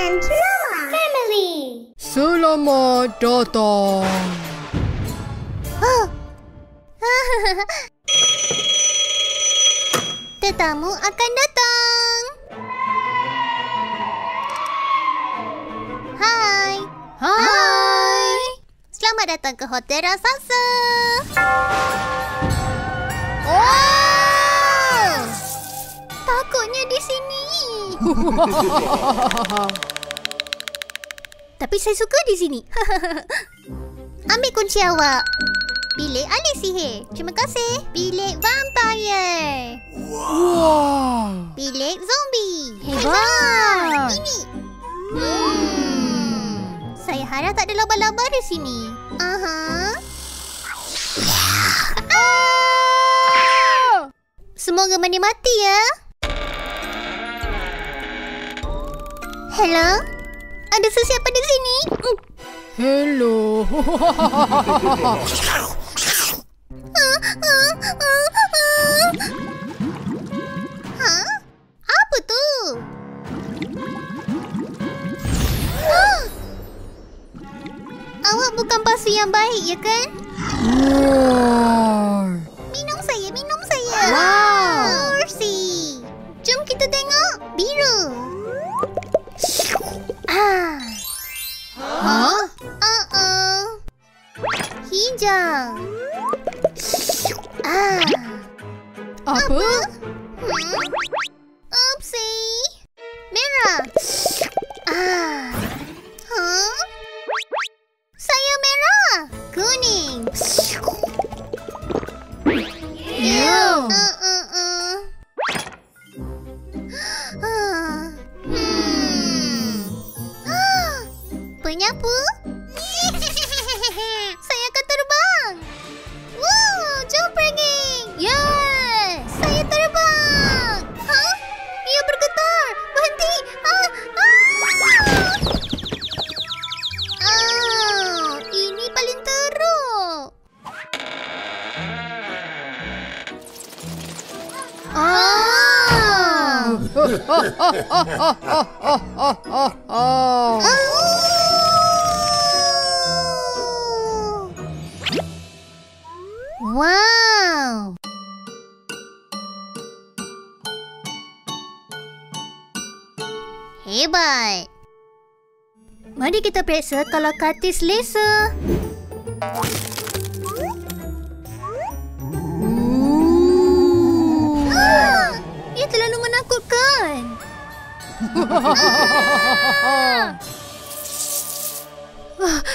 and Mama Family. Selamat datang. Tetamu akan datang. Hai. Hai. Selamat datang ke Hotel Raksasa. Oh! Takutnya di sini. Tapi saya suka di sini. Ambil kunci awak. Bilik ahli sihir. Terima kasih. Bilik vampire. Wow. Bilik zombie. Hebat. Ini. Saya harap tak ada laba-laba di sini. Semoga mati ya. Hello? Ada sesiapa di sini? Hello. Hah? Apa tu? Awak bukan pasu yang baik, ya kan? Wow. Minum saya, minum saya. Wow. Mercy. Jom kita tengok. Biru. Hah? Hijau. Apa? Oopsie. Merah. Saya merah. Kuning. Ew. Penyapu. Saya akan terbang. Wow, jom pergi. Yes, saya terbang. Hah? Ia bergetar. Berhenti. Ini paling teruk. Wow. Hebat. Mari kita periksa kalau kartis laser. Ia terlalu menakutkan.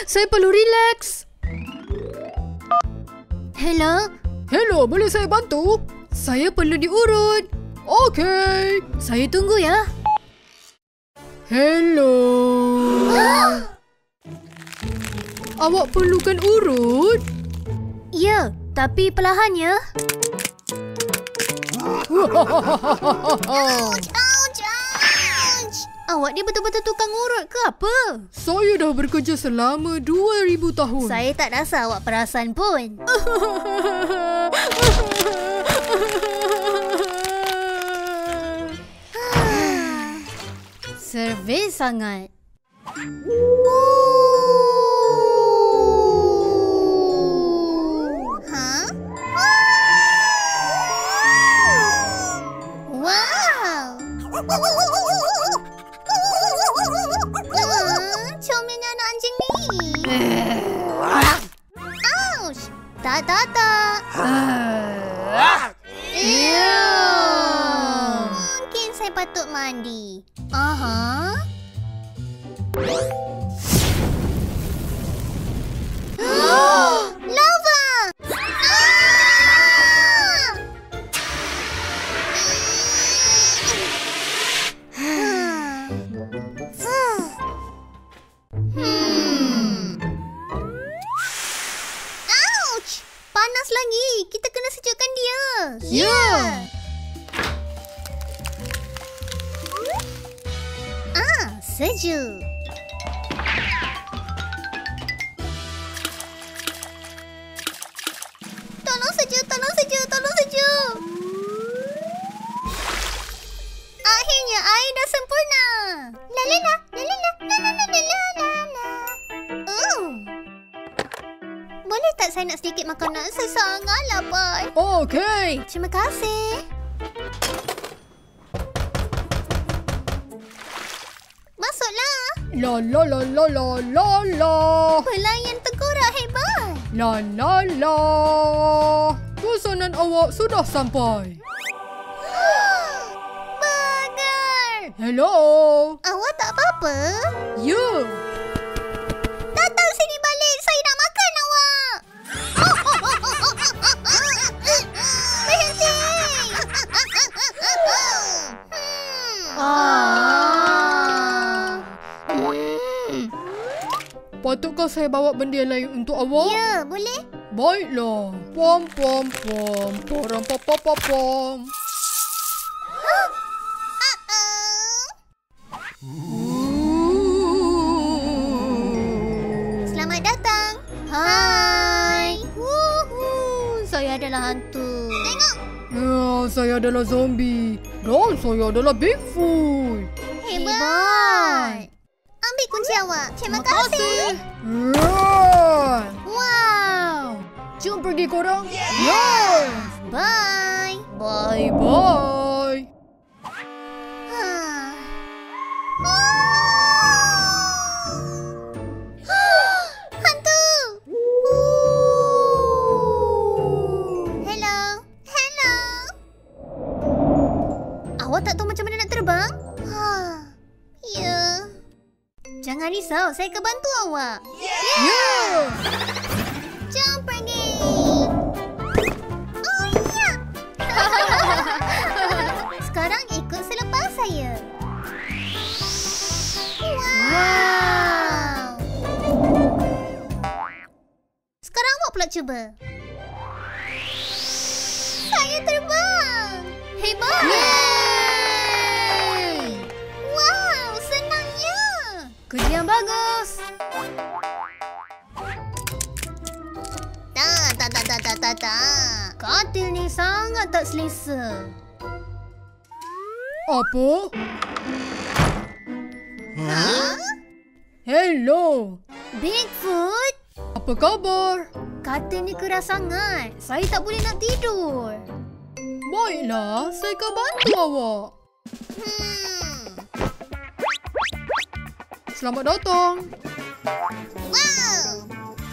Saya perlu relax. Hello? Hello, boleh saya bantu? Saya perlu diurut. Okey. Saya tunggu ya. Hello. Awak perlukan urut? Ya, tapi perlahan ya. Ouch, ouch, ouch. Awak ni betul-betul tukang urut ke apa? Saya dah bekerja selama 2000 tahun. Saya tak rasa awak perasan pun. Servis sangat. Hah? Wow. Comelnya anak anjing ni. Ouch. Tak. Mungkin saya patut mandi. Lava! Ouch! Panas lagi. Kita kena sejukkan dia. Ya. Sejuk. Tolong sejuk. Akhirnya air dah sempurna. La la la. sikit makanan. Saya sangat lapar. Okey. Terima kasih. Masuklah. La la la la la la la. Pelayan tengkorak hebat. La la la. Pesanan awak sudah sampai. Burger. Hello. Awak tak apa-apa? Ya. Datang sini balik. Saya nak makan awak. Berhenti. Patutkah saya bawa benda lain untuk awak? Ya, boleh? Baiklah. Pom pom pom. Poram pom pom pom pom. Selamat datang. Hai. Saya adalah hantu. Tengok. Ya, saya adalah zombie. Dan saya adalah Bigfoot. Hebat. Ambil kunci awak. Terima kasih. Ya. Wow. Jom pergi korang. Yes. Bye. Bye bye. Hantu. Hello. Hello. Awak tak tahu macam mana nak terbang? Ya. Jangan risau, saya akan bantu awak. Yeah. Jom pergi. Oh ya. Sekarang ikut selepas saya. Wow. Sekarang awak pula cuba. Saya terbang. Hebat. Yeay. Wow, senangnya. Kerja yang bagus. Tak. Katil ni sangat tak selesa. Apa? Hello. Bigfoot? Apa khabar? Katil ni keras sangat. Saya tak boleh nak tidur. Baiklah, saya akan bantu awak. Selamat datang. Wow.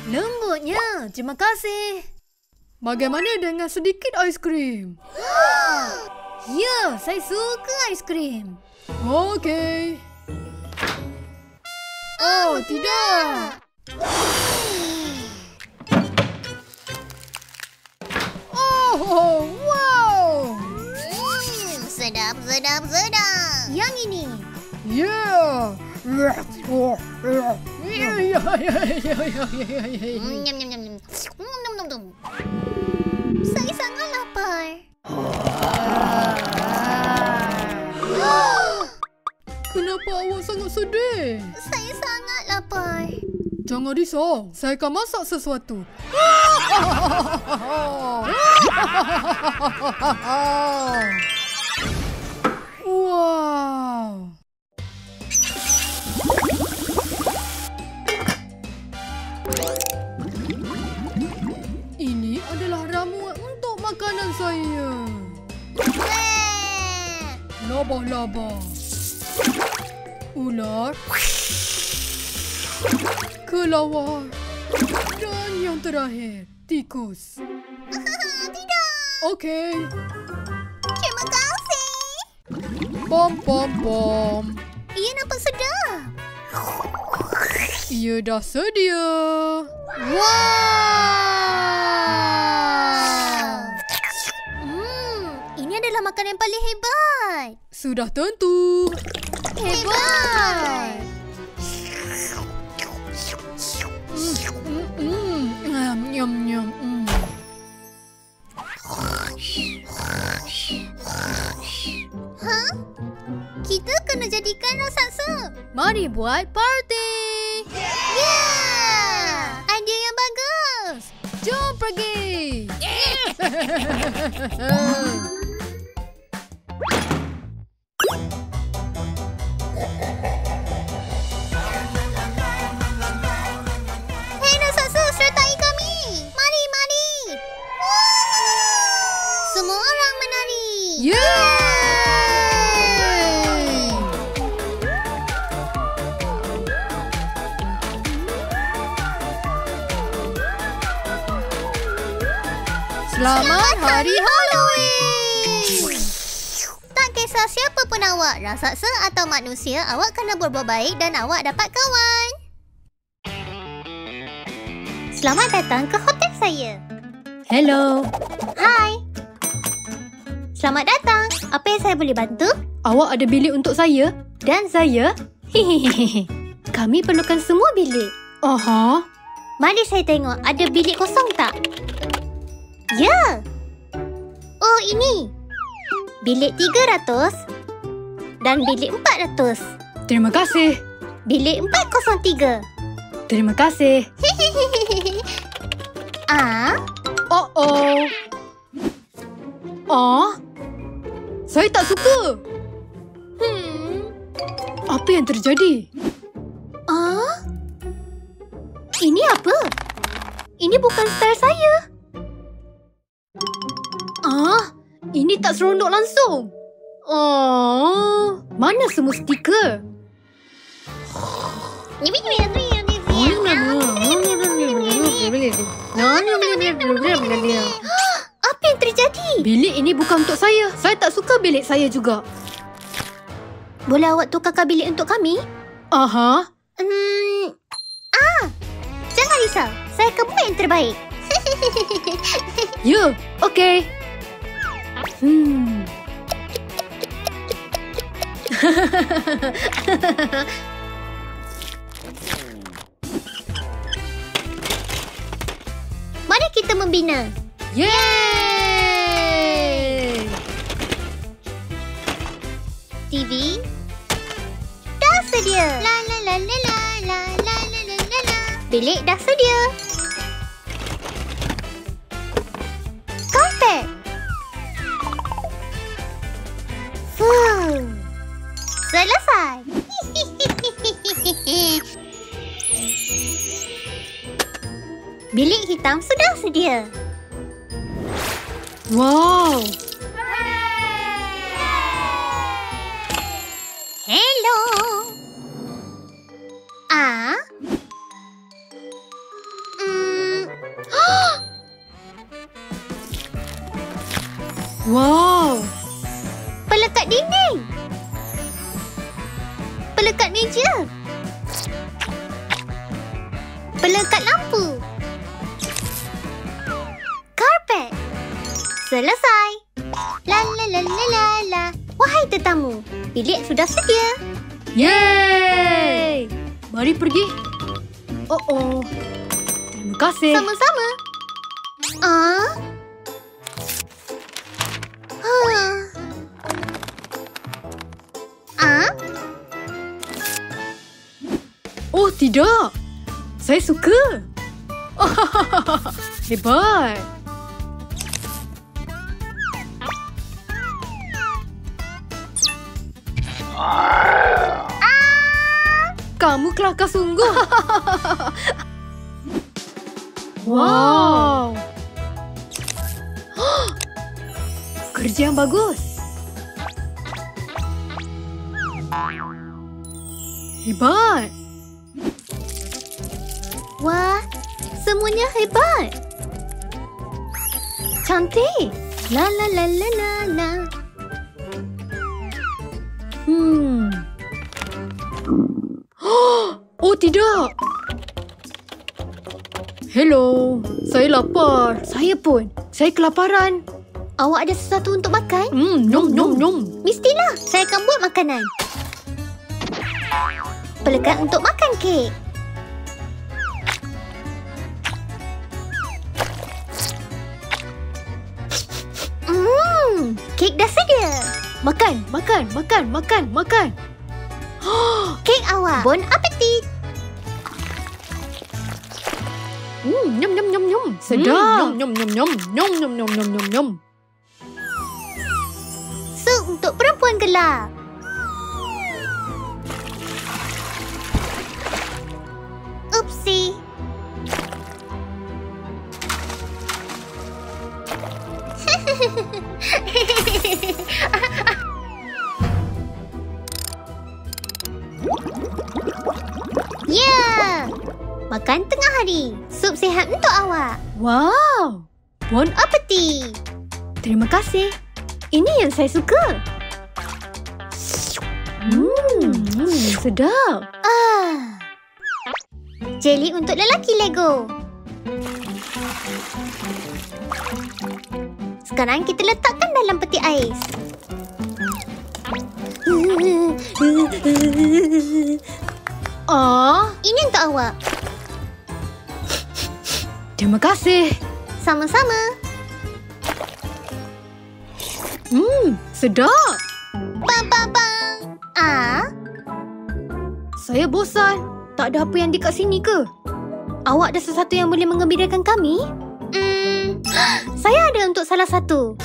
Lembutnya. Terima kasih. Bagaimana dengan sedikit aiskrim? Ya, saya suka aiskrim. Okey. Oh, tidak. Oh, wow. Sedap. Yang ini. Yeah. Nyam. Saya sangat lapar. Kenapa awak sangat sedih? Saya sangat lapar. Jangan risau, saya akan masak sesuatu. Wow. Ini adalah ramuan untuk makanan saya. Laba-laba. Ular. Kelawar. Dan yang terakhir, tikus. Tidak. Okey. Terima kasih. Pom pom pom. Ia nampak sedap. Ia dah sedia. Wow. Ini adalah makanan yang paling hebat. Sudah tentu. Hebat. Nyam nyam. Kita kena jadikan raksasa. Mari buat parti. Yeah! Idea yang bagus. Jom pergi. Hei raksasa, sertai kami. Mari. Selamat Hari Halloween! Tak kisah siapa pun awak, raksasa atau manusia, awak kena berbuat baik dan awak dapat kawan. Selamat datang ke hotel saya. Hello. Hai. Selamat datang. Apa yang saya boleh bantu? Awak ada bilik untuk saya? Dan saya? Hehehe. Kami perlukan semua bilik. Aha. Mari saya tengok ada bilik kosong tak? Ya. Oh, ini. Bilik 300 dan bilik 400. Terima kasih. Bilik 403. Terima kasih. Ah, Oh. Saya tak suka. Apa yang terjadi? ini apa? Ini bukan style saya. Ini tak seronok langsung. Mana semua stiker? Apa yang terjadi? Bilik ini bukan untuk saya. Saya tak suka bilik saya juga. Boleh awak tukarkan bilik untuk kami? Aha. Jangan risau. Saya akan buat yang terbaik. Ya, okey. Mari kita membina. Yeay! TV dah sedia. La la la la la la la la la la la. Bilik dah sedia. Karpet. Selesai. Bilik hitam sudah sedia. Wow! Hello. Wow! Pelekat dinding. Pelekat meja. Pelekat lampu. Karpet. Selesai. La la la la la la. Wahai tetamu, bilik sudah sedia. Yeay! Mari pergi. Terima kasih. Sama-sama. Oh, tidak. Saya suka. Hebat. Kamu kelakar sungguh. Wow. Kerja yang bagus. Hebat. Wah, semuanya hebat. Cantik. La la la la la la. Oh, tidak. Hello. Saya lapar. Saya pun. Saya kelaparan. Awak ada sesuatu untuk makan? Nom. Mestilah, saya akan buat makanan. Pelekat untuk makan kek. Kek dah sedia. Makan. Kek awak. Bon appetit. Nyum. Sedap. Nyum. Sup untuk perempuan gelap. Upsi. Ya. Makan tengah hari. Sup sihat untuk awak. Wow. Bon Appetit. Terima kasih. Ini yang saya suka. Sedap. Jeli untuk lelaki Lego. Sekarang kita letakkan dalam peti ais. Ini untuk awak. Terima kasih. Sama-sama. Sedap. Bang, bang, bang. Saya bosan. Tak ada apa yang dekat sini ke? Awak ada sesuatu yang boleh menggembirakan kami? Saya ada untuk salah satu.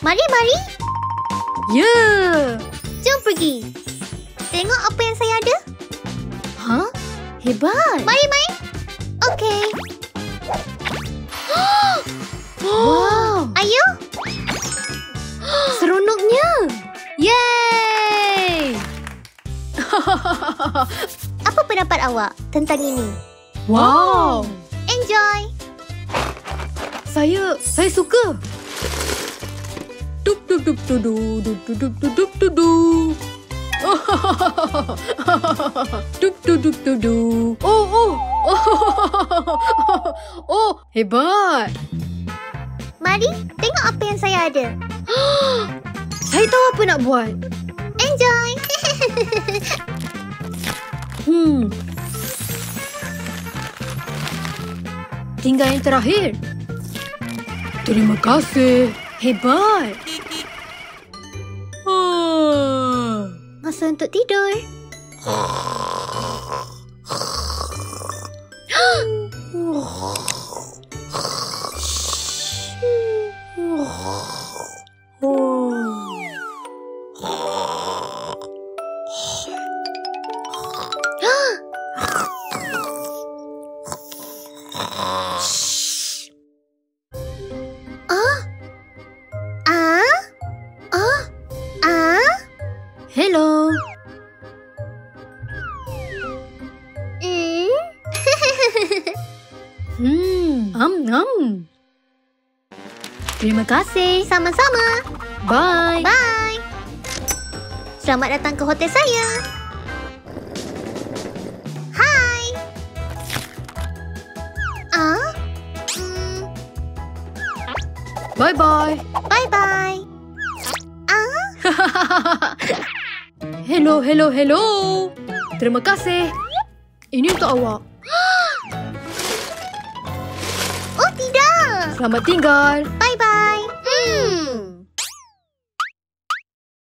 Mari. Ya. Jom pergi. Tengok apa yang saya ada. Hebat. Mari. Okey. Wow. Ayo. Seronoknya. Yeay. Apa pendapat awak tentang ini? Wow. Enjoy. Saya suka. Dup dup dup dup dup dup dup dup dup dup dup. Dup dup dup dup dup. Oh, hebat. Mari, tengok apa yang saya ada. Saya tahu apa nak buat. Enjoy. Tinggal yang terakhir. Terima kasih. Hebat. Masa untuk tidur. Hello. Terima kasih. Sama-sama. Bye. Bye. Selamat datang ke hotel saya. Hai. Bye-bye. Bye-bye. Hello. Terima kasih. Ini untuk awak. Oh, tidak. Selamat tinggal. Bye.